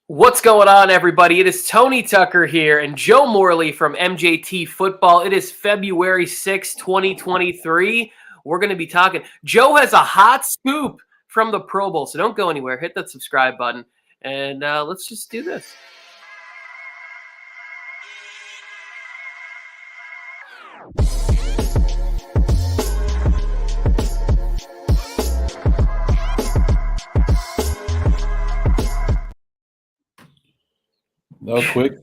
What's going on, everybody? It is Tony Tucker here and Joe Morley from MJT Football. It is February 6, 2023. We're going to be talking. Joe has a hot scoop from the Pro Bowl, so don't go anywhere. Hit that subscribe button, and let's just do this. That was quick.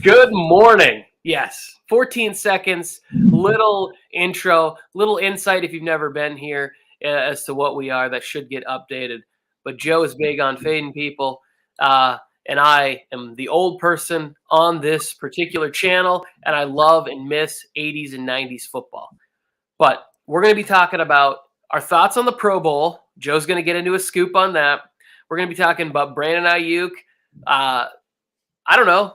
Good morning. Yes, 14 seconds, little intro, little insight if you've never been here as to what we are. That should get updated. But Joe is big on fading people, and I am the old person on this particular channel, and I love and miss 80s and 90s football. But we're going to be talking about our thoughts on the Pro Bowl. Joe's going to get into a scoop on that. We're going to be talking about Brandon Aiyuk. I don't know,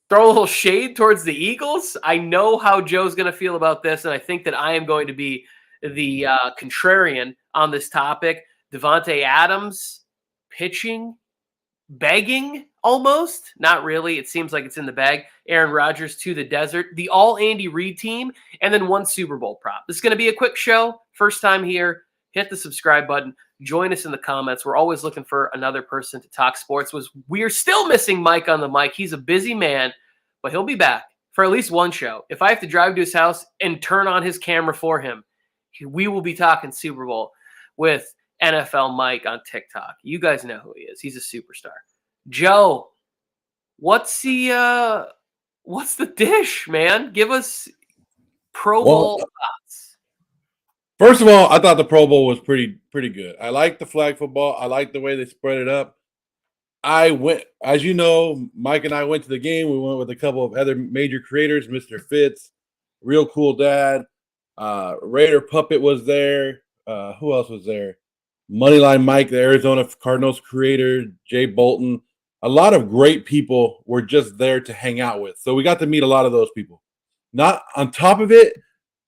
throw a little shade towards the Eagles. I know how Joe's going to feel about this, and I think that I am going to be the contrarian on this topic. DeVante Adams pitching, begging almost. Not really. It seems like it's in the bag. Aaron Rodgers to the desert. The all Andy Reid team, and then one Super Bowl prop. This is going to be a quick show. First time here. Hit the subscribe button. Join us in the comments. We're always looking for another person to talk sports. We're still missing Mike on the mic. He's a busy man, but he'll be back for at least one show. If I have to drive to his house and turn on his camera for him, we will be talking Super Bowl with NFL Mike on TikTok. You guys know who he is. He's a superstar. Joe, what's the dish, man? Give us Pro Bowl thoughts. First of all, I thought the Pro Bowl was pretty good. I like the flag football. I like the way they spread it up. I went, as you know, Mike and I went to the game. We went with a couple of other major creators, Mr. Fitz, real cool dad. Raider Puppet was there. Who else was there? Moneyline Mike, the Arizona Cardinals creator, Jay Bolton. A lot of great people were just there to hang out with. So we got to meet a lot of those people. Not on top of it,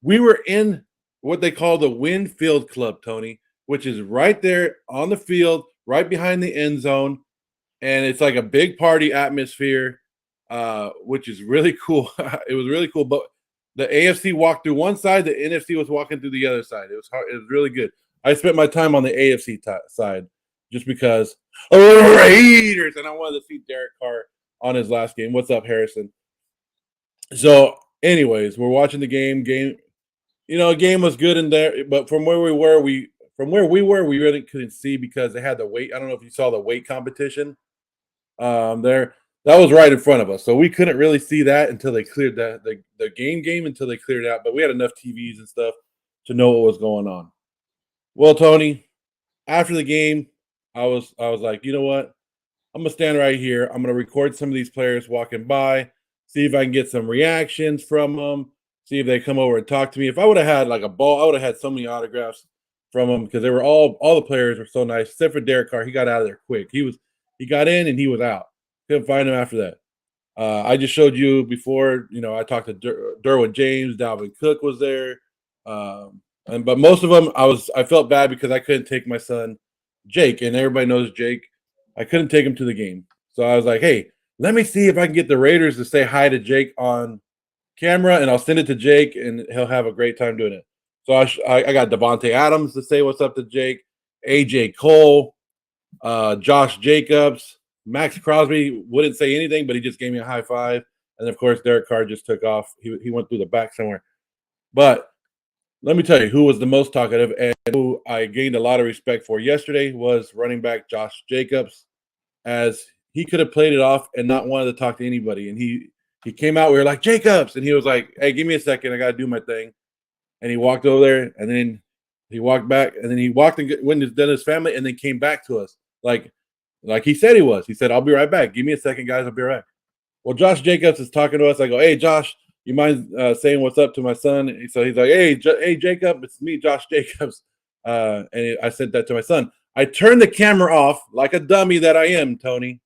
we were in what they call the Winfield Club, Tony, which is right there on the field, right behind the end zone. And it's like a big party atmosphere, which is really cool. It was really cool. But the AFC walked through one side, the NFC was walking through the other side. It was really good. I spent my time on the AFC side just because Raiders, and I wanted to see Derek Carr on his last game. What's up, Harrison? So, anyways, we're watching the game. You know, game was good in there, but from where we were, we really couldn't see because they had the weight. I don't know if you saw the weight competition there. That was right in front of us, so we couldn't really see that until they cleared the game until they cleared it out. But we had enough TVs and stuff to know what was going on. Well, Tony, after the game, I was like, you know what? I'm gonna stand right here. I'm gonna record some of these players walking by, see if I can get some reactions from them. See if they come over and talk to me. If I would have had like a ball, I would have had so many autographs from them because they were all the players were so nice, except for Derek Carr. He got out of there quick. He got in and he was out. Couldn't find him after that. I just showed you before. You know, I talked to Derwin James, Dalvin Cook was there, but most of them I felt bad because I couldn't take my son Jake, and everybody knows Jake. I couldn't take him to the game, so I was like, hey, let me see if I can get the Raiders to say hi to Jake on camera, and I'll send it to Jake, and he'll have a great time doing it. So I got DeVante Adams to say what's up to Jake, AJ Cole, Josh Jacobs, Max Crosby wouldn't say anything, but he just gave me a high five. And of course, Derek Carr just took off. He went through the back somewhere. But let me tell you who was the most talkative and who I gained a lot of respect for yesterday was running back Josh Jacobs, as he could have played it off and not wanted to talk to anybody. And he came out, we were like, Jacobs, and he was like, hey, give me a second, I got to do my thing. And he walked over there, and then he walked back, and then he walked and went and done his family, and then came back to us like he said he was. He said, I'll be right back. Give me a second, guys, I'll be right back. Well, Josh Jacobs is talking to us. I go, hey, Josh, you mind saying what's up to my son? And so he's like, hey, Jacob, it's me, Josh Jacobs. And I said that to my son. I turned the camera off like a dummy that I am, Tony.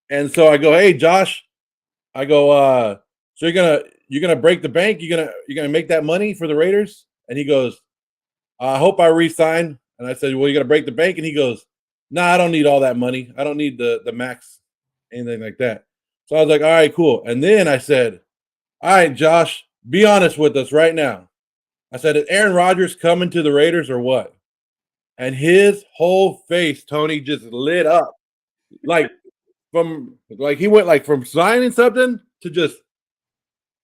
And so I go, hey, Josh, I go, so you're gonna break the bank? You're gonna make that money for the Raiders? And he goes, I hope I re-sign. And I said, well, you're gonna break the bank? And he goes, nah, I don't need all that money. I don't need the max anything like that. So I was like, all right, cool. And then I said, all right, Josh, be honest with us right now. I said, is Aaron Rodgers coming to the Raiders or what? And his whole face, Tony, just lit up. Like he went like from signing something to just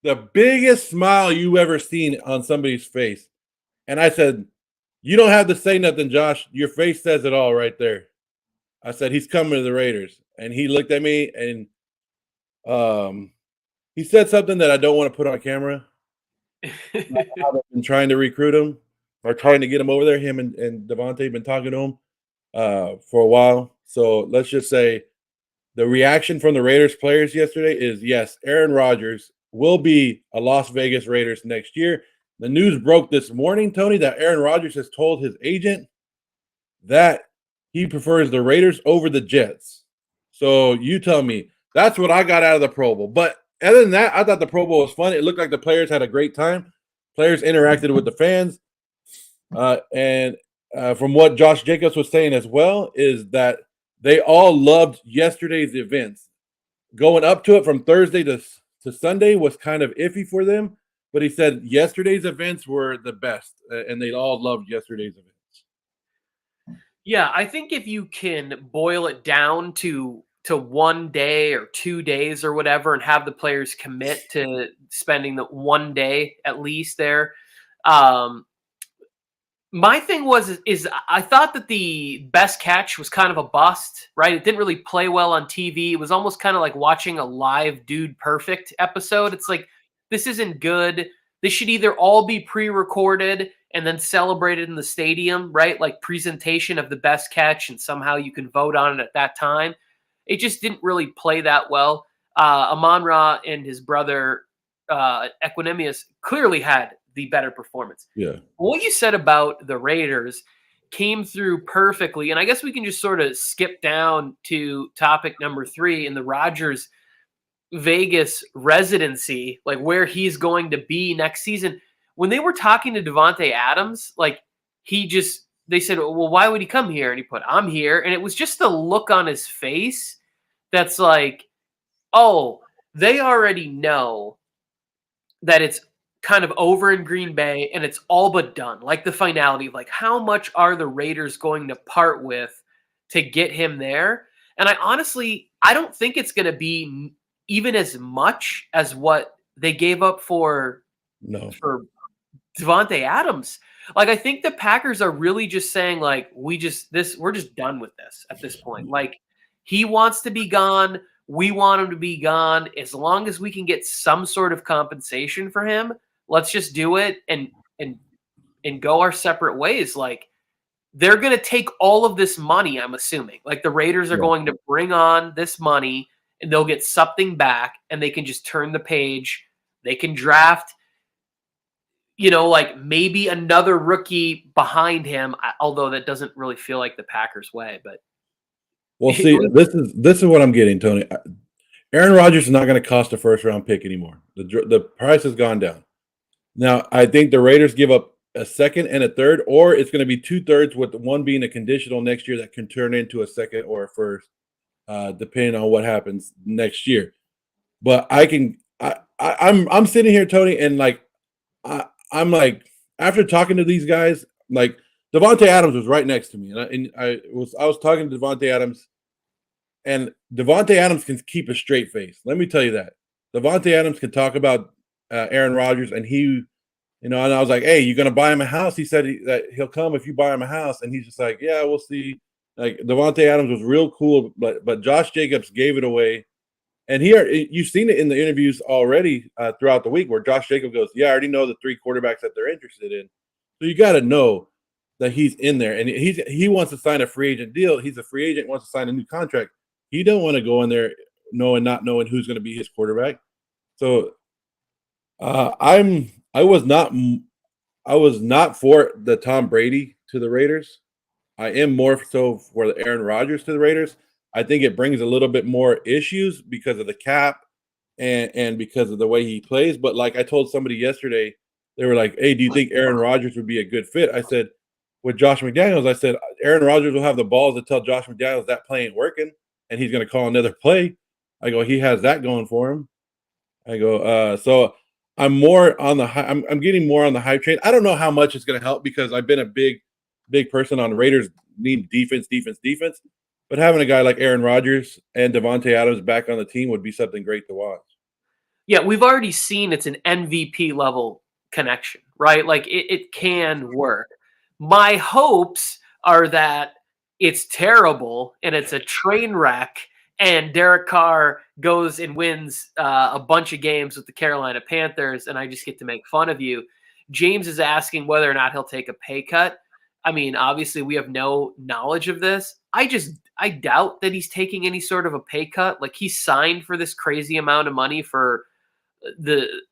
the biggest smile you ever seen on somebody's face. And I said, you don't have to say nothing, Josh. Your face says it all right there. I said, he's coming to the Raiders. And he looked at me and he said something that I don't want to put on camera. I've been trying to recruit him or trying to get him over there. Him and DeVante have been talking to him for a while. So let's just say the reaction from the Raiders players yesterday is, yes, Aaron Rodgers will be a Las Vegas Raiders next year. The news broke this morning, Tony, that Aaron Rodgers has told his agent that he prefers the Raiders over the Jets. So you tell me. That's what I got out of the Pro Bowl. But other than that, I thought the Pro Bowl was fun. It looked like the players had a great time. Players interacted with the fans. And from what Josh Jacobs was saying as well is that they all loved yesterday's events. Going up to it from Thursday to Sunday was kind of iffy for them. But he said yesterday's events were the best, and they all loved yesterday's events. Yeah, I think if you can boil it down to 1 day or 2 days or whatever and have the players commit to spending the 1 day at least there. My thing is I thought that the best catch was kind of a bust, right? It didn't really play well on TV. It was almost kind of like watching a live Dude Perfect episode. It's like, this isn't good. This should either all be pre-recorded and then celebrated in the stadium, right? Like presentation of the best catch, and somehow you can vote on it at that time. It just didn't really play that well. Amon-Ra and his brother Equanimous clearly had the better performance. Yeah. What you said about the Raiders came through perfectly. And I guess we can just sort of skip down to topic number 3 in the Rodgers Vegas residency, like where he's going to be next season. When they were talking to DeVante Adams, like they said, well, why would he come here? And he put, I'm here. And it was just the look on his face that's like, oh, they already know that it's kind of over in Green Bay and it's all but done. Like the finality of like, how much are the Raiders going to part with to get him there? And I don't think it's going to be even as much as what they gave up for DeVante Adams. Like, I think the Packers are really just saying, like, we're just done with this at this point. Like, he wants to be gone. We want him to be gone. As long as we can get some sort of compensation for him, let's just do it and go our separate ways. Like, they're going to take all of this money, I'm assuming. Like, the Raiders are going to bring on this money and they'll get something back and they can just turn the page. They can draft, like maybe another rookie behind him, although that doesn't really feel like the Packers' way. But well, see, this is what I'm getting, Tony. Aaron Rodgers is not going to cost a first-round pick anymore. The price has gone down. Now, I think the Raiders give up a second and a third, or it's going to be 2/3, with one being a conditional next year that can turn into a second or a first, depending on what happens next year. But I'm sitting here, Tony, and like I'm like, after talking to these guys, like DeVante Adams was right next to me, and I was talking to DeVante Adams, and DeVante Adams can keep a straight face. Let me tell you that. DeVante Adams can talk about Aaron Rodgers, and and I was like, hey, you going to buy him a house? He said that he'll come if you buy him a house, and he's just like, yeah, we'll see. Like, DeVante Adams was real cool, but Josh Jacobs gave it away. And here, you've seen it in the interviews already throughout the week where Josh Jacobs goes, yeah, I already know the 3 quarterbacks that they're interested in. So you got to know that he's in there. And he wants to sign a free agent deal. He's a free agent, wants to sign a new contract. He don't want to go in there not knowing who's going to be his quarterback. So I was not for the Tom Brady to the Raiders. I am more so for the Aaron Rodgers to the Raiders. I think it brings a little bit more issues because of the cap and because of the way he plays. But like I told somebody yesterday, they were like, hey, do you think Aaron Rodgers would be a good fit? I said, with Josh McDaniels, I said, Aaron Rodgers will have the balls to tell Josh McDaniels that play ain't working and he's going to call another play. I go, he has that going for him. I go, so I'm more on the I'm getting more on the hype train. I don't know how much it's going to help because I've been a big person on the Raiders need defense. But having a guy like Aaron Rodgers and DeVante Adams back on the team would be something great to watch. Yeah, we've already seen it's an MVP level connection, right? Like it can work. My hopes are that it's terrible and it's a train wreck and Derek Carr goes and wins a bunch of games with the Carolina Panthers and I just get to make fun of you. James is asking whether or not he'll take a pay cut. I mean, obviously we have no knowledge of this. I doubt that he's taking any sort of a pay cut. Like he signed for this crazy amount of money for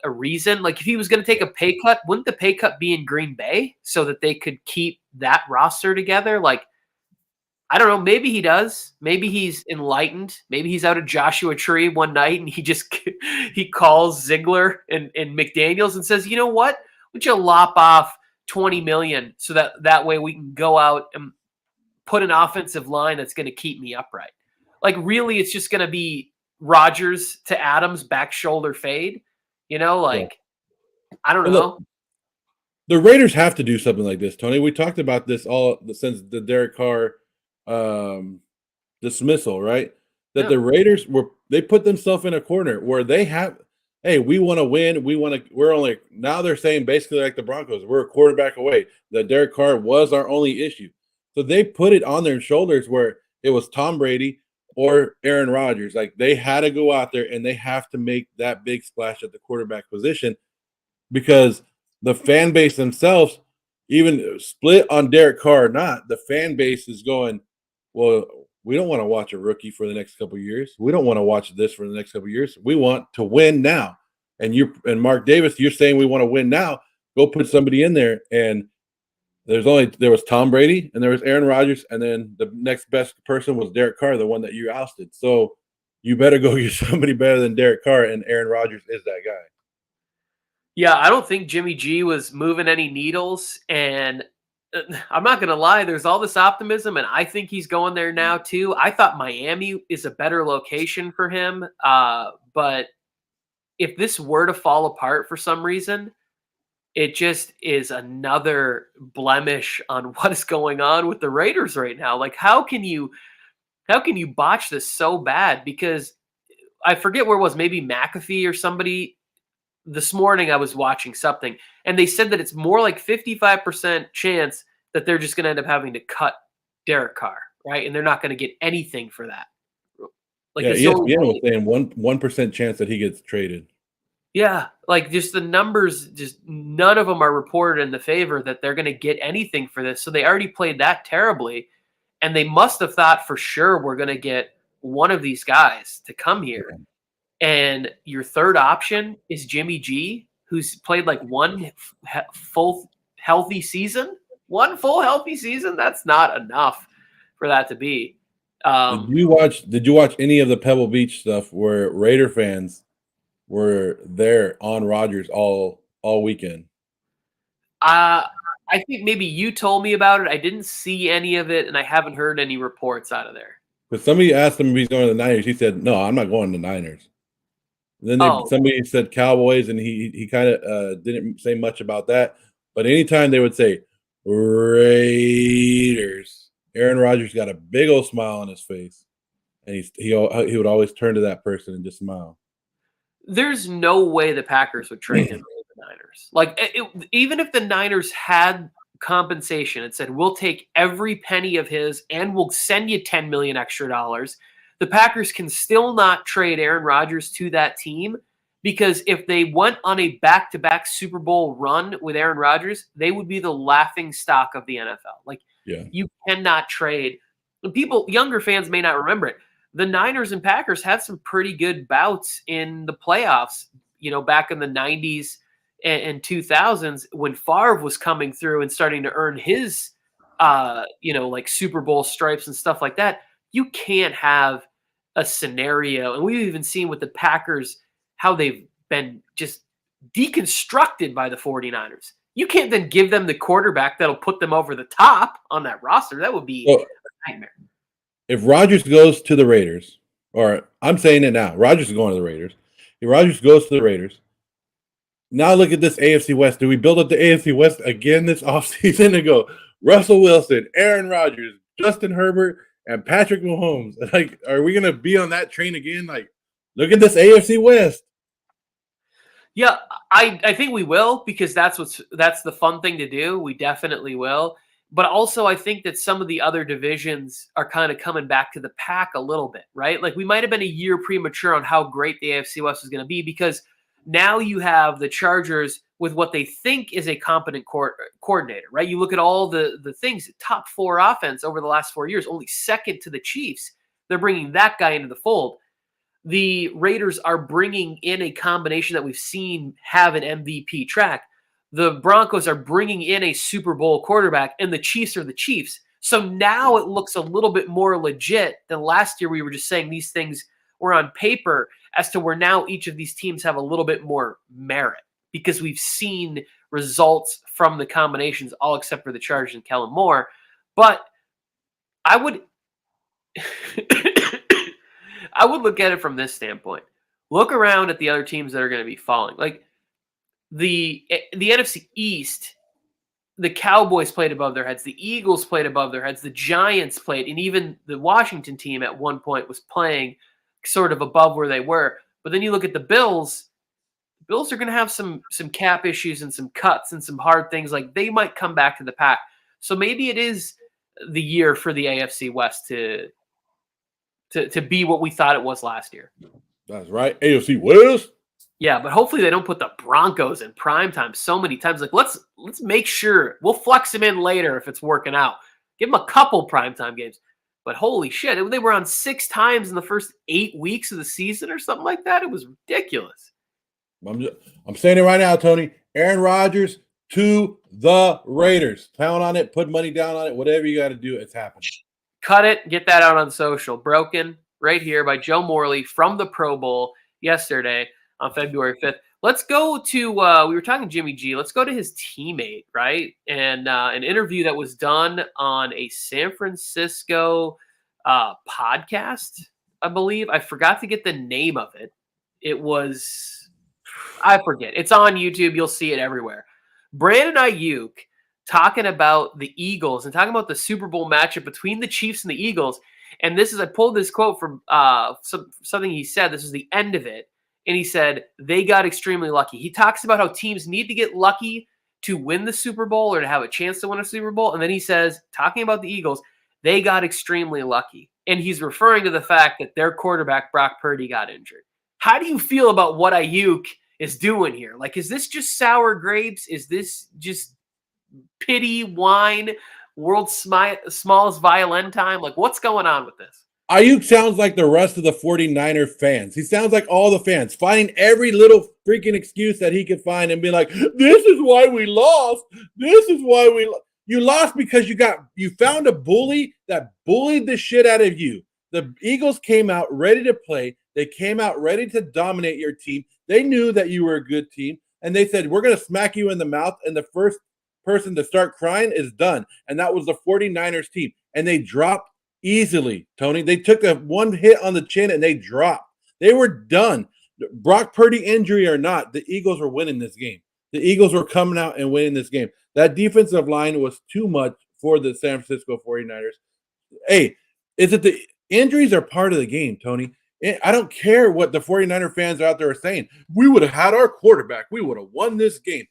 a reason. Like if he was going to take a pay cut, wouldn't the pay cut be in Green Bay so that they could keep that roster together? Like, I don't know. Maybe he does. Maybe he's enlightened. Maybe he's out at Joshua Tree one night and he calls Ziegler and McDaniels and says, you know what? Would you lop off $20 million so that way we can go out and put an offensive line that's going to keep me upright? Like really, it's just going to be Rodgers to Adams back shoulder fade, I don't know. The Raiders have to do something like this, Tony. We talked about this all since the Derek Carr dismissal, right? That the Raiders they put themselves in a corner where they have, hey, we want to win. Now they're saying basically like the Broncos, we're a quarterback away. That Derek Carr was our only issue. So they put it on their shoulders where it was Tom Brady or Aaron Rodgers. Like they had to go out there and they have to make that big splash at the quarterback position because the fan base themselves, even split on Derek Carr or not, the fan base is going, well, we don't want to watch a rookie for the next couple of years. We don't want to watch this for the next couple of years. We want to win now. And Mark Davis, you're saying we want to win now. Go put somebody in there. And there was Tom Brady and there was Aaron Rodgers, and then the next best person was Derek Carr, the one that you ousted. So you better go get somebody better than Derek Carr, and Aaron Rodgers is that guy. Yeah, I don't think Jimmy G was moving any needles, and I'm not going to lie, there's all this optimism, and I think he's going there now too. I thought Miami is a better location for him, but if this were to fall apart for some reason, it just is another blemish on what is going on with the Raiders right now. Like, how can you botch this so bad? Because I forget where it was, maybe McAfee or somebody. This morning I was watching something, and they said that it's more like 55% chance that they're just going to end up having to cut Derek Carr, right? And they're not going to get anything for that. Like ESPN was saying 1% chance that he gets traded. Yeah, like just the numbers, just none of them are reported in the favor that they're going to get anything for this. So they already played that terribly, and they must have thought for sure we're going to get one of these guys to come here. And your third option is Jimmy G, who's played like one full healthy season. One full healthy season? That's not enough for that to be. Did you watch any of the Pebble Beach stuff where Raider fans were there on Rodgers all weekend? I think maybe you told me about it. I didn't see any of it, and I haven't heard any reports out of there. But somebody asked him if he's going to the Niners. He said, "No, I'm not going to the Niners." And then somebody said Cowboys, and he kind of didn't say much about that. But anytime they would say Raiders, Aaron Rodgers got a big old smile on his face, and he would always turn to that person and just smile. There's no way the Packers would trade him to the Niners. Like, even if the Niners had compensation and said, we'll take every penny of his and we'll send you $10 million extra dollars, the Packers can still not trade Aaron Rodgers to that team, because if they went on a back-to-back Super Bowl run with Aaron Rodgers, they would be the laughing stock of the NFL. Like, you cannot trade. Younger fans may not remember it. The Niners and Packers had some pretty good bouts in the playoffs, back in the 90s and 2000s when Favre was coming through and starting to earn his, like Super Bowl stripes and stuff like that. You can't have a scenario, and we've even seen with the Packers how they've been just deconstructed by the 49ers. You can't then give them the quarterback that'll put them over the top on that roster. That would be a nightmare. If Rodgers goes to the Raiders, All right, I'm saying it now. Rodgers is going to the Raiders. If Rodgers goes to the Raiders. Now look at this AFC West. Do we build up the AFC West again this offseason and go Russell Wilson, Aaron Rodgers, Justin Herbert, and Patrick Mahomes? Like, are we going to be on that train again? Like, look at this AFC West. Yeah, I think we will, because that's the fun thing to do. We definitely will. But also, I think that some of the other divisions are kind of coming back to the pack a little bit, right? Like, we might have been a year premature on how great the AFC West is going to be, because now you have the Chargers with what they think is a competent coordinator, right? You look at all the things, top 4 offense over the last 4 years, only second to the Chiefs. They're bringing that guy into the fold. The Raiders are bringing in a combination that we've seen have an MVP track. The Broncos are bringing in a Super Bowl quarterback, and the Chiefs are the Chiefs. So now it looks a little bit more legit than last year. We were just saying these things were on paper, as to where now each of these teams have a little bit more merit, because we've seen results from the combinations, all except for the Chargers and Kellen Moore. But I would I would look at it from this standpoint. Look around at the other teams that are going to be falling. Like the NFC East, the Cowboys played above their heads. The Eagles played above their heads. The Giants played, and even the Washington team at one point was playing sort of above where they were. But then you look at the Bills. The Bills are going to have some cap issues and some cuts and some hard things. Like, they might come back to the pack. So maybe it is the year for the AFC West to be what we thought it was last year. That's right. AFC West. Yeah, but hopefully they don't put the Broncos in primetime so many times. Like, let's make sure. We'll flex them in later if it's working out. Give them a couple primetime games. But holy shit, they were on 6 times in the first 8 weeks of the season or something like that. It was ridiculous. I'm saying it right now, Tony. Aaron Rodgers to the Raiders. Count on it. Put money down on it. Whatever you got to do, it's happening. Cut it. Get that out on social. Broken right here by Joe Morley from the Pro Bowl yesterday on February 5th. Let's go to, we were talking Jimmy G. Let's go to his teammate, right? And an interview that was done on a San Francisco podcast, I believe. I forgot to get the name of it. It was, I forget. It's on YouTube. You'll see it everywhere. Brandon Aiyuk talking about the Eagles and talking about the Super Bowl matchup between the Chiefs and the Eagles. And I pulled this quote from something he said. This is the end of it. And he said, they got extremely lucky. He talks about how teams need to get lucky to win the Super Bowl or to have a chance to win a Super Bowl. And then he says, talking about the Eagles, they got extremely lucky. And he's referring to the fact that their quarterback, Brock Purdy, got injured. How do you feel about what Aiyuk is doing here? Like, is this just sour grapes? Is this just pity, wine, world's smallest violin time? Like, what's going on with this? Aiyuk sounds like the rest of the 49er fans. He sounds like all the fans, finding every little freaking excuse that he could find and be like, this is why we lost. This is why we lost. You lost because you found a bully that bullied the shit out of you. The Eagles came out ready to play. They came out ready to dominate your team. They knew that you were a good team, and they said, we're going to smack you in the mouth, and the first person to start crying is done. And that was the 49ers team. And they dropped easily, Tony. They took one hit on the chin and they dropped. They were done. Brock Purdy injury or not, the Eagles were winning this game. The Eagles were coming out and winning this game. That defensive line was too much for the San Francisco 49ers. Hey, the injuries are part of the game, Tony. I don't care what the 49er fans out there are saying. We would have had our quarterback. We would have won this game.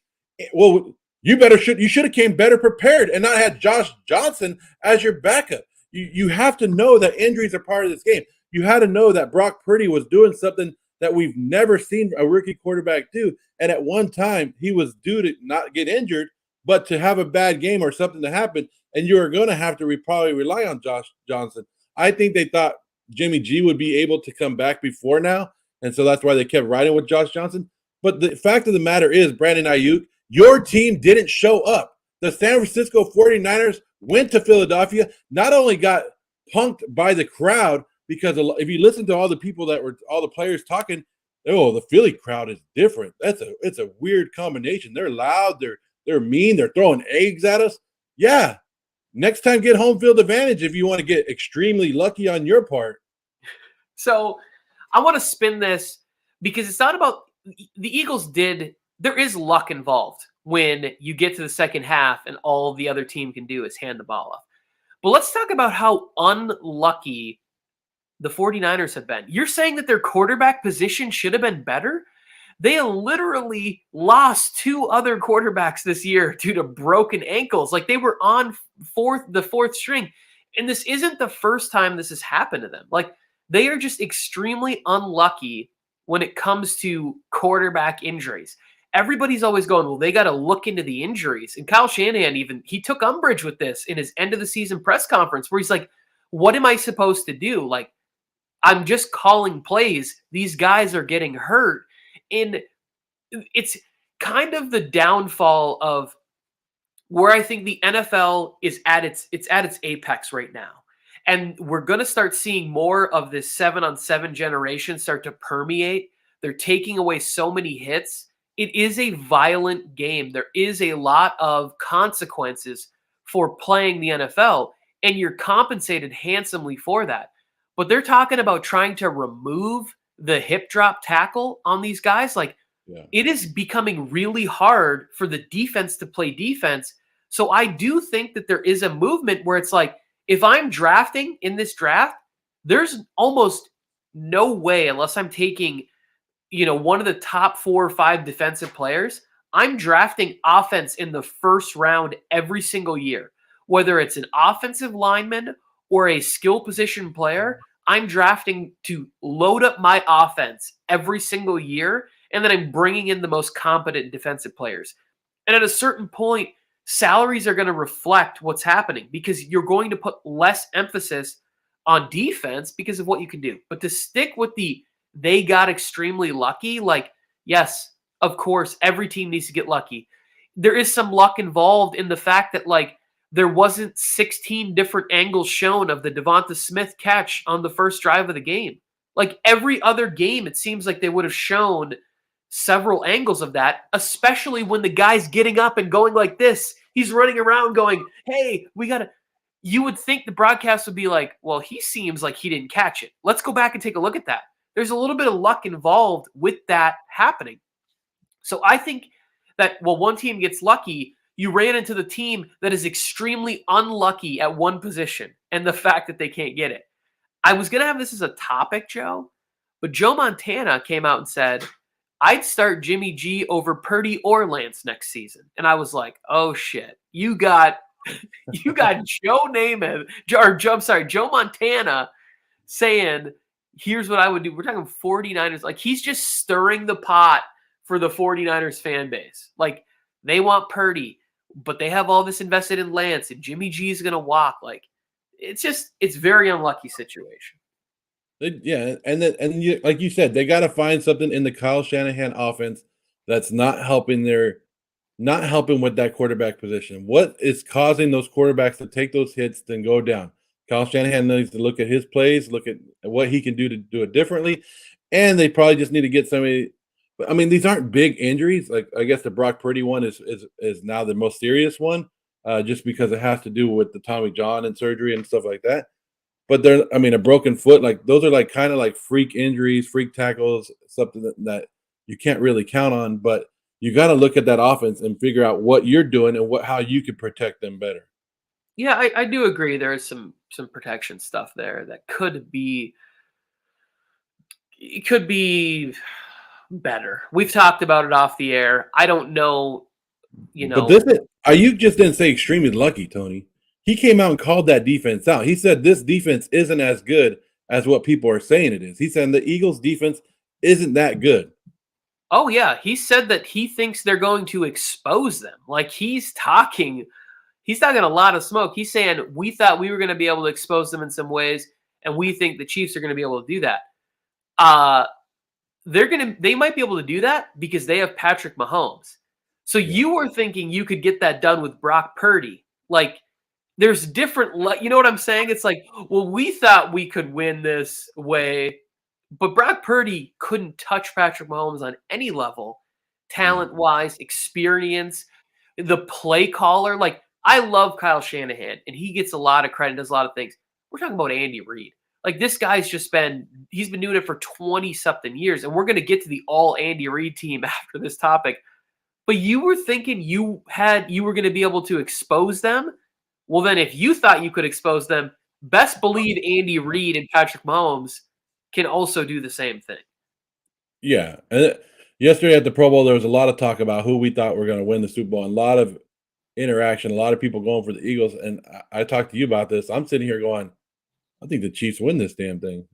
Well, you should have came better prepared and not had Josh Johnson as your backup. You have to know that injuries are part of this game. You had to know that Brock Purdy was doing something that we've never seen a rookie quarterback do. And at one time, he was due to not get injured, but to have a bad game or something to happen. And you are going to have to probably rely on Josh Johnson. I think they thought Jimmy G would be able to come back before now. And so that's why they kept riding with Josh Johnson. But the fact of the matter is, Brandon Aiyuk, your team didn't show up. The San Francisco 49ers went to Philadelphia, not only got punked by the crowd, because if you listen to all the people all the players talking, oh, the Philly crowd is different. It's a weird combination. They're loud, they're mean, they're throwing eggs at us. Yeah. Next time, get home field advantage if you want to get extremely lucky on your part. So I want to spin this because it's not about the Eagles there is luck involved when you get to the second half and all the other team can do is hand the ball off. But let's talk about how unlucky the 49ers have been. You're saying that their quarterback position should have been better? They literally lost 2 other quarterbacks this year due to broken ankles. Like they were on the fourth string. And this isn't the first time this has happened to them. Like they are just extremely unlucky when it comes to quarterback injuries. Everybody's always going, well, they got to look into the injuries. And Kyle Shanahan he took umbrage with this in his end of the season press conference where he's like, what am I supposed to do? Like, I'm just calling plays. These guys are getting hurt. And it's kind of the downfall of where I think the NFL is at its apex right now. And we're going to start seeing more of this 7-on-7 generation start to permeate. They're taking away so many hits. It is a violent game. There is a lot of consequences for playing the NFL, and you're compensated handsomely for that. But they're talking about trying to remove the hip drop tackle on these guys. Like, It is becoming really hard for the defense to play defense. So I do think that there is a movement where it's like, if I'm drafting in this draft, there's almost no way, unless I'm taking, one of the top 4 or 5 defensive players, I'm drafting offense in the first round every single year. Whether it's an offensive lineman or a skill position player, I'm drafting to load up my offense every single year, and then I'm bringing in the most competent defensive players. And at a certain point, salaries are going to reflect what's happening because you're going to put less emphasis on defense because of what you can do. But to stick with they got extremely lucky, like, yes, of course, every team needs to get lucky. There is some luck involved in the fact that, like, there wasn't 16 different angles shown of the Devonta Smith catch on the first drive of the game. Like every other game, it seems like they would have shown several angles of that, especially when the guy's getting up and going like this. He's running around going, hey, you would think the broadcast would be like, well, he seems like he didn't catch it. Let's go back and take a look at that. There's a little bit of luck involved with that happening. So I think that, well, one team gets lucky, you ran into the team that is extremely unlucky at one position and the fact that they can't get it. I was going to have this as a topic, Joe, but Joe Montana came out and said, I'd start Jimmy G over Purdy or Lance next season. And I was like, oh shit, you got Joe Montana saying, here's what I would do. We're talking 49ers. Like he's just stirring the pot for the 49ers fan base. Like they want Purdy, but they have all this invested in Lance and Jimmy G is going to walk. Like it's very unlucky situation. Yeah, like you said, they got to find something in the Kyle Shanahan offense that's not helping with that quarterback position. What is causing those quarterbacks to take those hits, then go down? Kyle Shanahan needs to look at his plays, look at what he can do to do it differently, and they probably just need to get somebody. I mean, these aren't big injuries. Like I guess the Brock Purdy one is now the most serious one, just because it has to do with the Tommy John and surgery and stuff like that. But a broken foot, like those are like kind of like freak injuries, freak tackles, something that you can't really count on. But you got to look at that offense and figure out what you're doing and how you can protect them better. Yeah, I do agree. There is some protection stuff there that could be better. We've talked about it off the air. I don't know, But Aiyuk just didn't say extremely lucky, Tony. He came out and called that defense out. He said this defense isn't as good as what people are saying it is. He said the Eagles' defense isn't that good. Oh, yeah. He said that he thinks they're going to expose them. Like he's talking a lot of smoke. He's saying we thought we were going to be able to expose them in some ways, and we think the Chiefs are going to be able to do that. They might be able to do that because they have Patrick Mahomes. So you were thinking you could get that done with Brock Purdy. Like, there's different, you know what I'm saying? It's like, well, we thought we could win this way, but Brock Purdy couldn't touch Patrick Mahomes on any level, talent-wise, experience, the play caller. Like, I love Kyle Shanahan, and he gets a lot of credit, does a lot of things. We're talking about Andy Reid. Like this guy's he's been doing it for 20 something years. And we're going to get to the all Andy Reid team after this topic. But you were thinking you were going to be able to expose them. Well, then if you thought you could expose them, best believe Andy Reid and Patrick Mahomes can also do the same thing. Yeah. And yesterday at the Pro Bowl, there was a lot of talk about who we thought were going to win the Super Bowl, and a lot of interaction, a lot of people going for the Eagles. And I talked to you about this. I'm sitting here going, I think the Chiefs win this damn thing.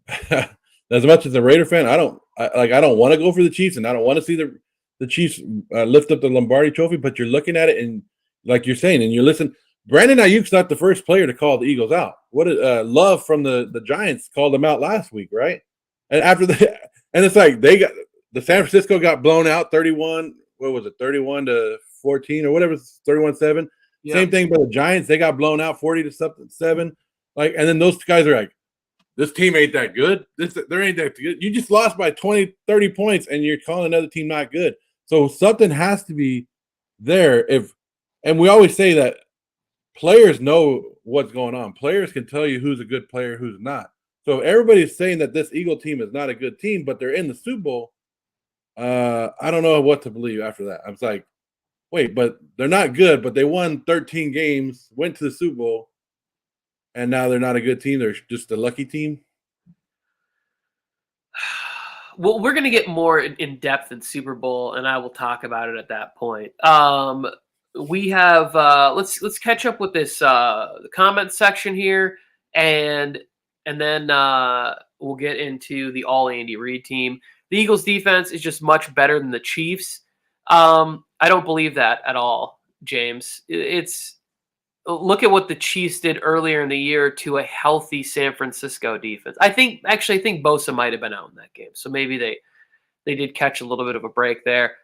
As much as a Raider fan, I don't want to go for the Chiefs, and I don't want to see the Chiefs lift up the Lombardi Trophy. But you're looking at it, and like you're saying, and you listen. Brandon Aiyuk's not the first player to call the Eagles out. Love from the Giants called them out last week, right? And after and it's like they got the San Francisco got blown out 31. What was it, 31-14 or whatever, 31-7. Yeah. Same thing by the Giants. They got blown out 40-7. Like, and then those guys are like, this team ain't that good. There ain't that good. You just lost by 20, 30 points, and you're calling another team not good. So something has to be there. And we always say that players know what's going on. Players can tell you who's a good player, who's not. So everybody's saying that this Eagle team is not a good team, but they're in the Super Bowl. I don't know what to believe after that. I was like, wait, but they're not good, but they won 13 games, went to the Super Bowl, and now they're not a good team. They're just a lucky team. Well, we're going to get more in depth in Super Bowl, and I will talk about it at that point. We have let's catch up with this the comment section here, and then we'll get into the all Andy Reid team. The Eagles defense is just much better than the Chiefs. I don't believe that at all, James. It's look at what the Chiefs did earlier in the year to a healthy San Francisco defense. I think Bosa might have been out in that game, so maybe they did catch a little bit of a break there.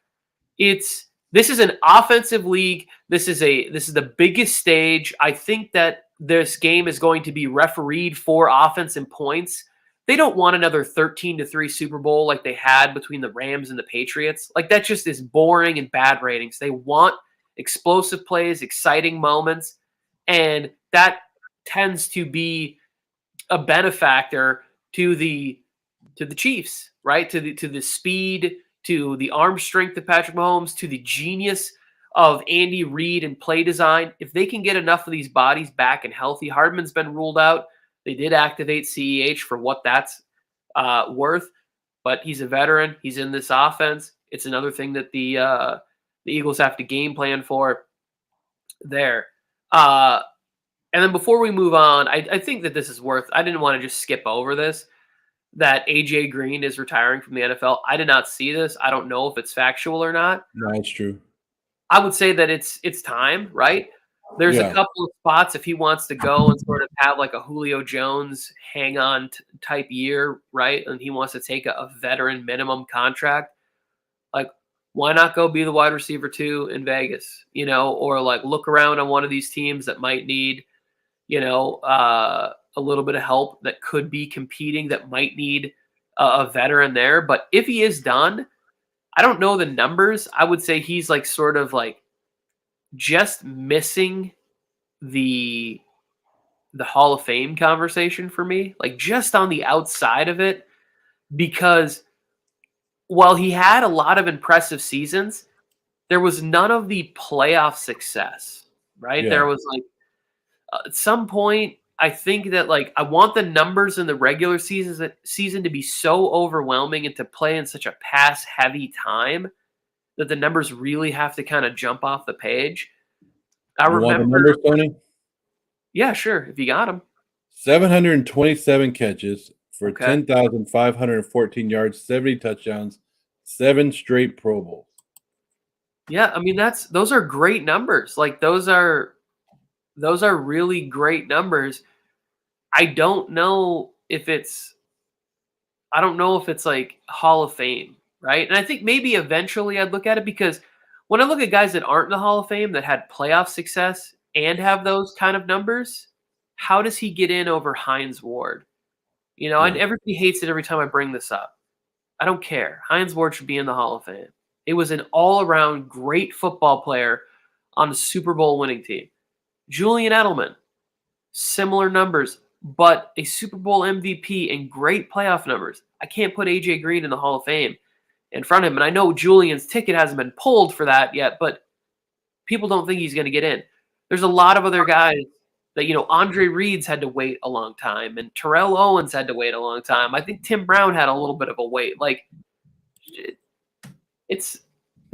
This is an offensive league. This is the biggest stage. I think that this game is going to be refereed for offense and points. They don't want another 13-3 Super Bowl like they had between the Rams and the Patriots. Like that just is boring and bad ratings. They want explosive plays, exciting moments, and that tends to be a benefactor to the Chiefs, right? To the speed, to the arm strength of Patrick Mahomes, to the genius of Andy Reid and play design. If they can get enough of these bodies back and healthy, Hardman's been ruled out. They did activate CEH for what that's worth, but he's a veteran. He's in this offense. It's another thing that the Eagles have to game plan for there. And then before we move on, I think that this is worth – I didn't want to just skip over this, that A.J. Green is retiring from the NFL. I did not see this. I don't know if it's factual or not. No, it's true. I would say that it's time, right? There's a couple of spots if he wants to go and sort of have like a Julio Jones hang-on type year, right? And he wants to take a veteran minimum contract. Like, why not go be the wide receiver 2 in Vegas, or like look around on one of these teams that might need, a little bit of help, that could be competing, that might need a veteran there. But if he is done, I don't know the numbers. I would say he's like sort of like just missing the Hall of Fame conversation for me, like just on the outside of it, because while he had a lot of impressive seasons, there was none of the playoff success, right? Yeah. There was like at some point, I think that like I want the numbers in the regular season to be so overwhelming and to play in such a pass-heavy time that the numbers really have to kind of jump off the page. I remember. Want the numbers, Tony? Yeah, sure. If you got them. 727 catches for 10,514 yards, 70 touchdowns, 7 straight Pro Bowls. Yeah, I mean those are great numbers. Like those are really great numbers. I don't know if it's like Hall of Fame, right? And I think maybe eventually I'd look at it, because when I look at guys that aren't in the Hall of Fame that had playoff success and have those kind of numbers, how does he get in over Hines Ward? And everybody hates it every time I bring this up. I don't care. Hines Ward should be in the Hall of Fame. It was an all-around great football player on a Super Bowl winning team. Julian Edelman, similar numbers. but a Super Bowl MVP and great playoff numbers. I can't put AJ Green in the Hall of Fame in front of him. And I know Julian's ticket hasn't been pulled for that yet, but people don't think he's going to get in. There's a lot of other guys that, Andre Reed's had to wait a long time, and Terrell Owens had to wait a long time. I think Tim Brown had a little bit of a wait. Like, it's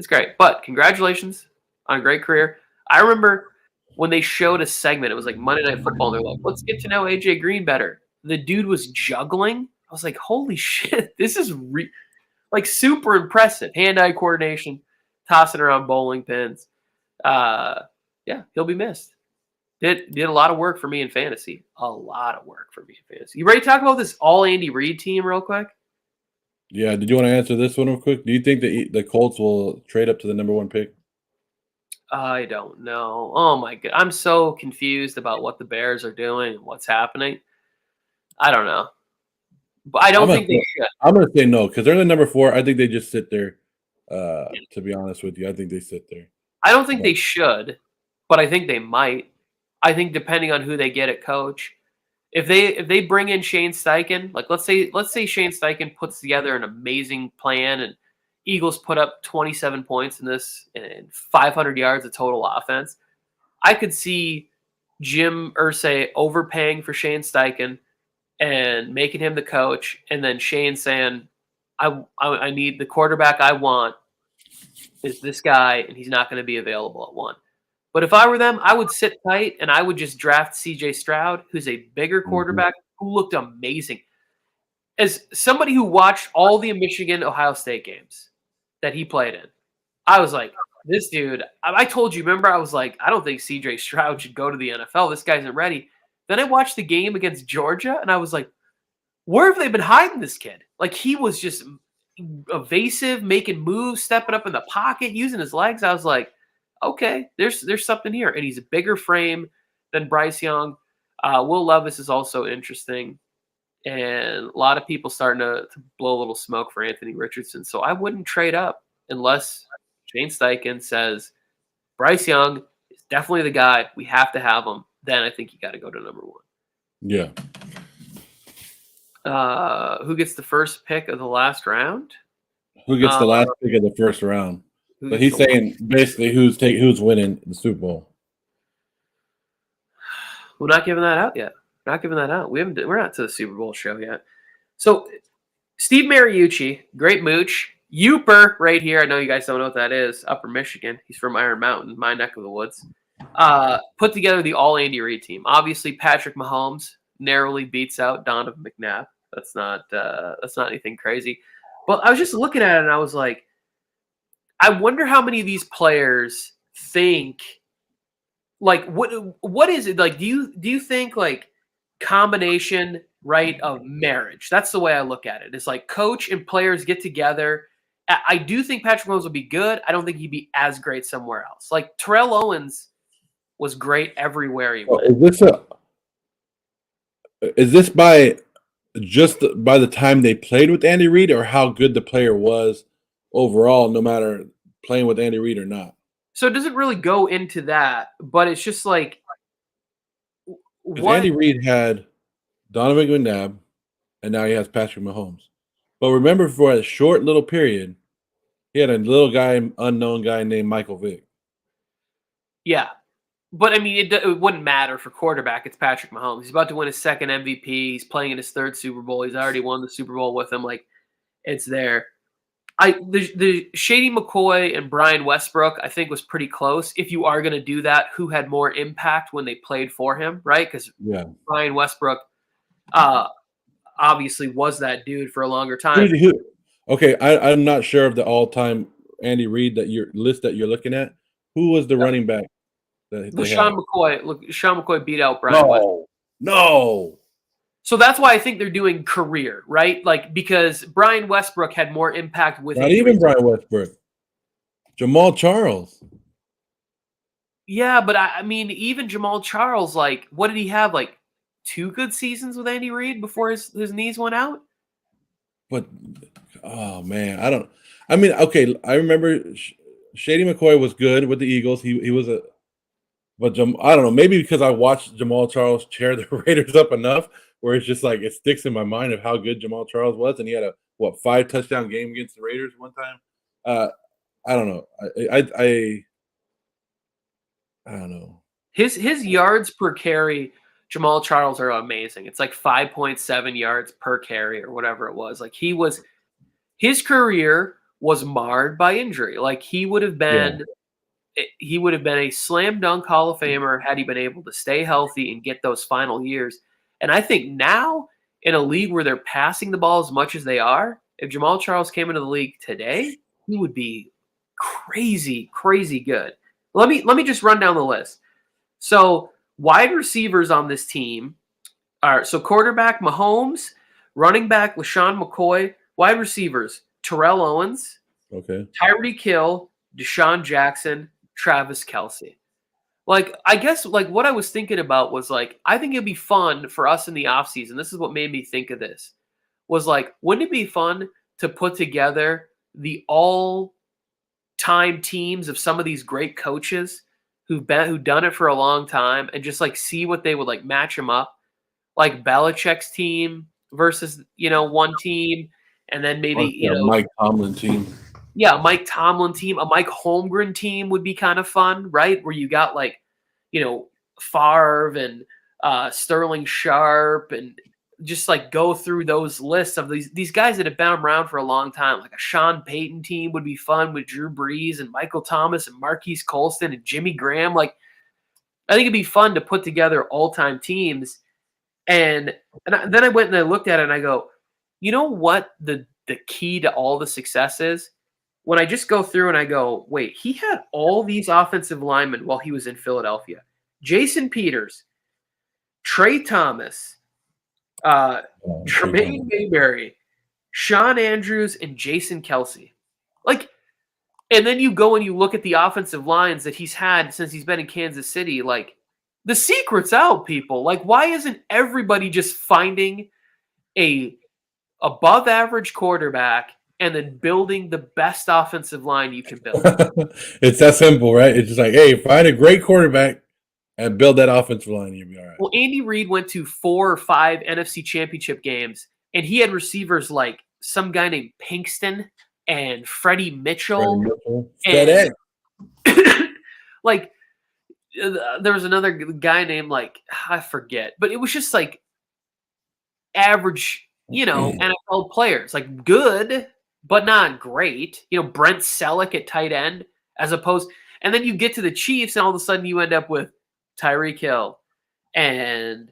great. But congratulations on a great career. I remember when they showed a segment, it was like Monday Night Football, and they're like, let's get to know AJ Green better. The dude was juggling. I was like, holy shit, this is like super impressive. Hand-eye coordination, tossing around bowling pins. Yeah, he'll be missed. Did a lot of work for me in fantasy. A lot of work for me in fantasy. You ready to talk about this all Andy Reid team real quick? Yeah. Did you want to answer this one real quick? Do you think the Colts will trade up to the number 1 pick? I don't know. Oh my god, I'm so confused about what the Bears are doing and what's happening. I don't know, but I don't think they should. I'm going to say no because they're the number 4. I think they just sit there. To be honest with you, I think they sit there. I don't think they should, but I think they might. I think depending on who they get at coach, if they bring in Shane Steichen, like let's say Shane Steichen puts together an amazing plan and Eagles put up 27 points in this and 500 yards of total offense, I could see Jim Irsay overpaying for Shane Steichen and making him the coach, and then Shane saying, I need the quarterback I want is this guy, and he's not going to be available at 1. But if I were them, I would sit tight and I would just draft C.J. Stroud, who's a bigger quarterback who looked amazing. As somebody who watched all the Michigan-Ohio State games that he played in, I was like, this dude, I told you, remember, I was like, I don't think C.J. Stroud should go to the NFL. This guy isn't ready. Then I watched the game against Georgia, and I was like, where have they been hiding this kid? Like, he was just evasive, making moves, stepping up in the pocket, using his legs. I was like, okay, there's something here. And he's a bigger frame than Bryce Young. Will Levis is also interesting. And a lot of people starting to blow a little smoke for Anthony Richardson. So I wouldn't trade up unless Shane Steichen says Bryce Young is definitely the guy. We have to have him. Then I think you got to go to number 1. Yeah. Who gets the first pick of the last round? Who gets the last pick of the first round? But he's saying basically who's winning the Super Bowl. We're not giving that out yet. Not giving that out. We're not to the Super Bowl show yet. So Steve Mariucci, great mooch. Youper right here. I know you guys don't know what that is. Upper Michigan. He's from Iron Mountain, my neck of the woods. Put together the all Andy Reid team. Obviously, Patrick Mahomes narrowly beats out Donovan McNabb. That's not anything crazy. But I was just looking at it and I was like, I wonder how many of these players think, like, what is it? Like, do you think, like, combination, right, of marriage? That's the way I look at it. It's like coach and players get together. I do think Patrick Mahomes would be good. I don't think he'd be as great somewhere else. Like, Terrell Owens was great everywhere he went. Is this by the time they played with Andy Reid, or how good the player was overall, no matter playing with Andy Reid or not? So it doesn't really go into that, but it's just like Andy Reid had Donovan McNabb, and now he has Patrick Mahomes. But remember, for a short little period, he had a little guy, unknown guy named Michael Vick. Yeah. But, I mean, it wouldn't matter for quarterback. It's Patrick Mahomes. He's about to win his 2nd MVP. He's playing in his 3rd Super Bowl. He's already won the Super Bowl with him. Like, it's there. The Shady McCoy and Brian Westbrook, I think, was pretty close. If you are going to do that, who had more impact when they played for him, right? Because Brian Westbrook obviously was that dude for a longer time. Okay, I'm not sure of the all-time Andy Reid that you're looking at. Who was the running back? Sean McCoy beat out Brian Westbrook. No. So that's why I think they're doing career, right? Like, because Brian Westbrook had more impact with not even Brian Westbrook. Jamal Charles. Yeah, but I mean, even Jamal Charles, like, what did he have? Like 2 good seasons with Andy Reid before his knees went out? But, oh, man, okay, I remember Shady McCoy was good with the Eagles. He was But I don't know, maybe because I watched Jamal Charles tear the Raiders up enough where it's just like it sticks in my mind of how good Jamal Charles was, and he had a 5-touchdown game against the Raiders one time. I don't know. I don't know. His yards per carry, Jamal Charles, are amazing. It's like 5.7 yards per carry or whatever it was. Like his career was marred by injury. Like he would have been a slam dunk Hall of Famer had he been able to stay healthy and get those final years. And I think now in a league where they're passing the ball as much as they are, if Jamal Charles came into the league today, he would be crazy, crazy good. Let me just run down the list. So wide receivers on this team are quarterback Mahomes, running back LaShawn McCoy, wide receivers Terrell Owens, Tyreek Hill, Deshaun Jackson, Travis Kelce. Like, I guess, like, what I was thinking about was, like, I think it'd be fun for us in the offseason. This is what made me think of this. Was, like, wouldn't it be fun to put together the all-time teams of some of these great coaches who've done it for a long time and just, like, see what they would, like, match them up? Like, Belichick's team versus, one team, and then maybe, Mike Tomlin team. Yeah, Mike Tomlin team, a Mike Holmgren team would be kind of fun, right? Where you got like, Favre and Sterling Sharp, and just like go through those lists of these guys that have been around for a long time. Like a Sean Payton team would be fun with Drew Brees and Michael Thomas and Marquise Colston and Jimmy Graham. Like, I think it'd be fun to put together all-time teams. And then I went and I looked at it and I go, you know what the key to all the success is? When I just go through and I go, wait, he had all these offensive linemen while he was in Philadelphia. Jason Peters, Trey Thomas, Tremaine Mayberry, Sean Andrews, and Jason Kelce. Like, and then you go and you look at the offensive lines that he's had since he's been in Kansas City. Like, the secret's out, people. Like, why isn't everybody just finding a above average quarterback and then building the best offensive line you can build? It's that simple, right? It's just like, hey, find a great quarterback and build that offensive line, you'll be all right. Well, Andy Reid went to 4 or 5 NFC Championship games, and he had receivers like some guy named Pinkston and Freddie Mitchell. And like, there was another guy named, like, I forget, but it was just like average, NFL players, like good, but not great. Brent Selleck at tight end, as opposed, and then you get to the Chiefs, and all of a sudden you end up with Tyreek Hill and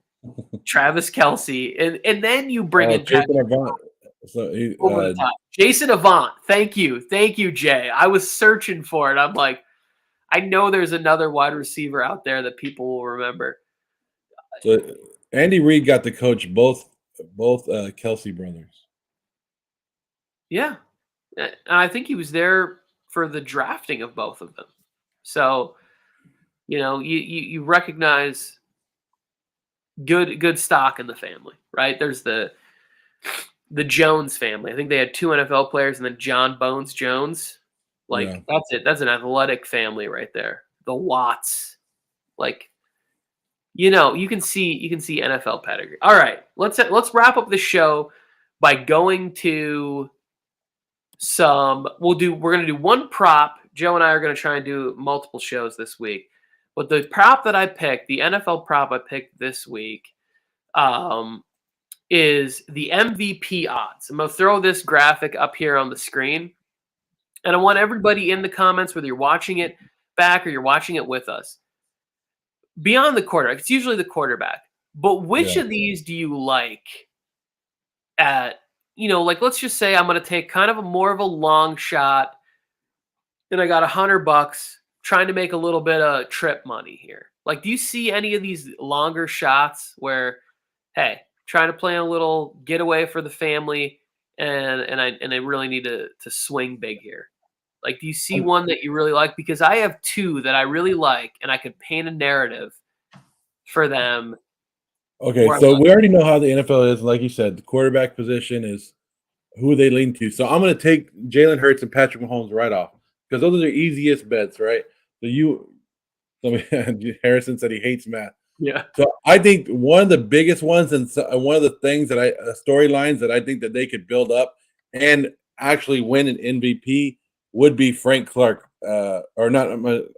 Travis Kelce, and then you bring in Jason Avant. Over the top. Jason Avant. Thank you, Jay. I was searching for it. I'm like, I know there's another wide receiver out there that people will remember. So Andy Reid got to coach both Kelce brothers. Yeah. I think he was there for the drafting of both of them. So, you recognize good stock in the family, right? There's the Jones family. I think they had 2 NFL players, and then John Bones Jones. Like, That's it. That's an athletic family right there. The Watts. Like, you can see NFL pedigree. All right, let's wrap up the show by going to we're going to do one prop. Joe and I are going to try and do multiple shows this week. But the prop that I picked, the NFL prop I picked this week, is the MVP odds. I'm going to throw this graphic up here on the screen. And I want everybody in the comments, whether you're watching it back or you're watching it with us, beyond the quarterback. It's usually the quarterback. But which of these do you like at, like, let's just say I'm going to take kind of more of a long shot, and I got $100 trying to make a little bit of trip money here. Like, do you see any of these longer shots where, hey, trying to play a little getaway for the family, and I really need to swing big here? Like, do you see one that you really like? Because I have 2 that I really like, and I could paint a narrative for them. Okay, so we already know how the NFL is. Like you said, the quarterback position is who they lean to. So I'm going to take Jalen Hurts and Patrick Mahomes right off, because those are the easiest bets, right? So Harrison said he hates math. Yeah. So I think one of the biggest ones and one of the things that storylines that I think that they could build up and actually win an MVP would be Frank Clark, or not.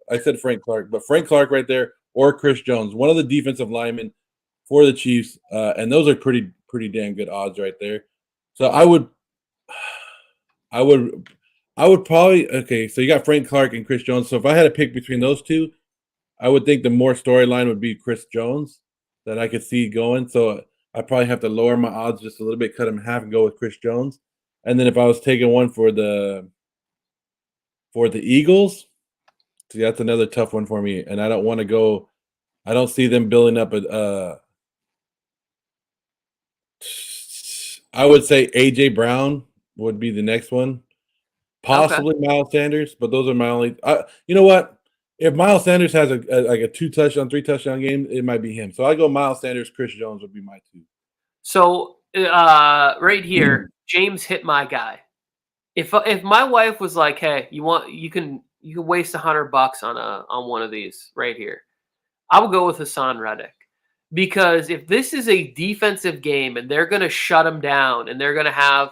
I said Frank Clark, but Frank Clark right there, or Chris Jones, one of the defensive linemen for the Chiefs, and those are pretty damn good odds right there. So I would probably okay. So you got Frank Clark and Chris Jones. So if I had to pick between those two, I would think the more storyline would be Chris Jones that I could see going. So I probably have to lower my odds just a little bit, cut them in half, and go with Chris Jones. And then if I was taking one for the Eagles, see, that's another tough one for me. And I don't want to go. I don't see them building up I would say AJ Brown would be the next one, possibly Miles Sanders. But those are my only. You know what? If Miles Sanders has a 2-touchdown, 3-touchdown game, it might be him. So I go Miles Sanders, Chris Jones would be my two. So right here, James hit my guy. If my wife was like, "Hey, you can waste $100 on one of these right here," I would go with Hassan Reddick, because if this is a defensive game and they're going to shut him down and they're going to have,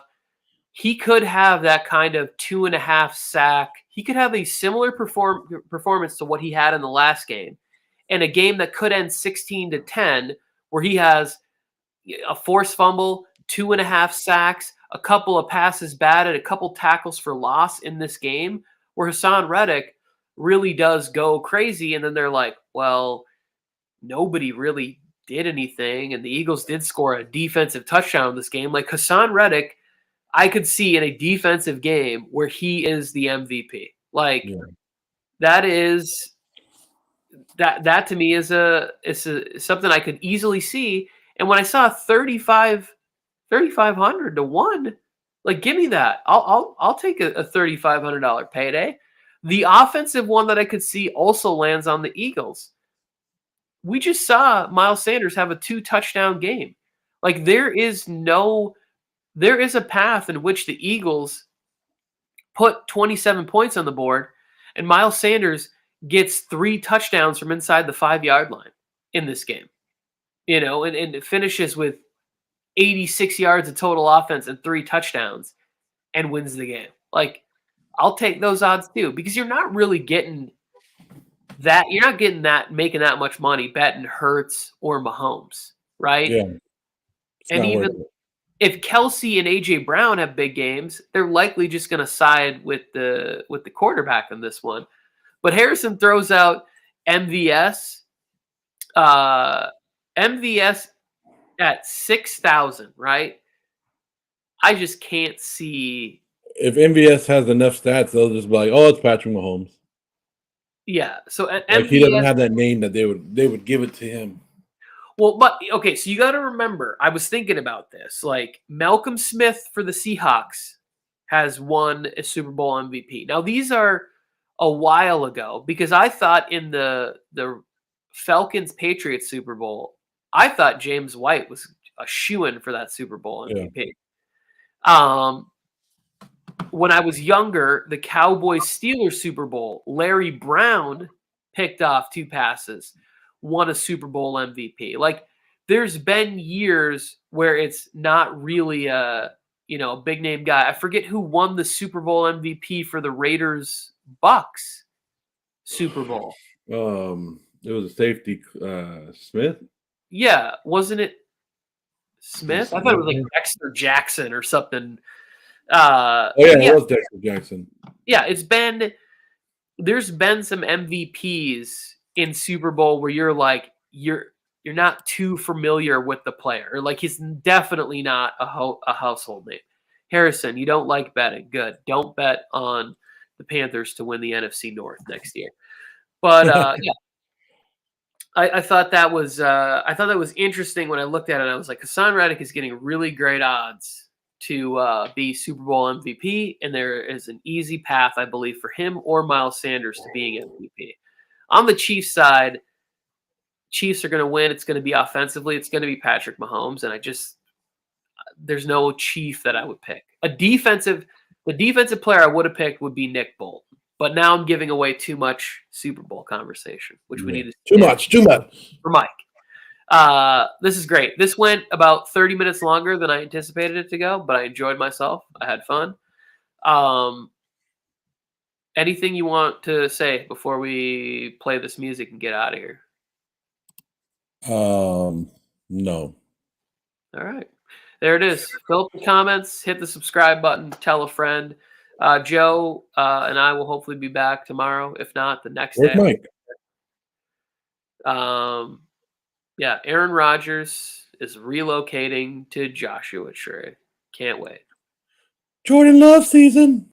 he could have that kind of 2.5 sack. He could have a similar performance to what he had in the last game, and a game that could end 16-10, where he has a forced fumble, 2.5 sacks, a couple of passes batted, a couple tackles for loss in this game, where Hassan Reddick really does go crazy. And then they're like, well, nobody really did anything, and the Eagles did score a defensive touchdown in this game. Like, Hassan Reddick, I could see in a defensive game where he is the MVP. Like, that is that to me is something I could easily see. And when I saw 3,500 to 1, like, give me that. I'll take a $3,500 payday. The offensive one that I could see also lands on the Eagles. We just saw Miles Sanders have a 2-touchdown game. Like, there is a path in which the Eagles put 27 points on the board, and Miles Sanders gets 3 touchdowns from inside the 5-yard line in this game. You know, and it finishes with 86 yards of total offense and 3 touchdowns and wins the game. Like, I'll take those odds too, because you're not really getting that. You're not getting that, making that much money betting Hurts or Mahomes, right? Yeah. And even if Kelsey and AJ Brown have big games, they're likely just going to side with the quarterback in this one. But Harrison throws out MVS. MVS at 6,000, right? I just can't see. If MVS has enough stats, they'll just be like, "Oh, it's Patrick Mahomes." Yeah, so like MVS, he doesn't have that name that they would give it to him. Well, but okay, so you got to remember, I was thinking about this. Like, Malcolm Smith for the Seahawks has won a Super Bowl MVP. Now, these are a while ago, because I thought in the Falcons-Patriots Super Bowl, I thought James White was a shoo-in for that Super Bowl MVP. Yeah. When I was younger, the Cowboys-Steelers Super Bowl, Larry Brown picked off 2 passes, won a Super Bowl MVP. Like, there's been years where it's not really a big name guy. I forget who won the Super Bowl MVP for the Raiders-Bucks Super Bowl. It was a safety, Smith. Yeah, wasn't it Smith? I thought it was like Dexter Jackson or something. It was Dexter Jackson. Yeah, there's been some MVPs in Super Bowl where you're like, you're not too familiar with the player, or like, he's definitely not a household name. Harrison, you don't like betting. Good. Don't bet on the Panthers to win the NFC North next year. But yeah, I thought that was interesting when I looked at it. I was like, Hassan Reddick is getting really great odds to be Super Bowl MVP, and there is an easy path, I believe, for him or Miles Sanders to being MVP. On the Chiefs side, Chiefs are going to win. It's going to be offensively. It's going to be Patrick Mahomes, and there's no Chief that I would pick. The defensive player I would have picked would be Nick Bolton, But now I'm giving away too much Super Bowl conversation, which we need to too much for Mike. This is great. This went about 30 minutes longer than I anticipated it to go, but I enjoyed myself. I had fun. Anything you want to say before we play this music and get out of here? No. All right. There it is. Fill up the comments, hit the subscribe button, tell a friend. Joe and I will hopefully be back tomorrow. If not, the next Where's day. Mike? Yeah, Aaron Rodgers is relocating to Joshua Tree. Can't wait. Jordan Love season.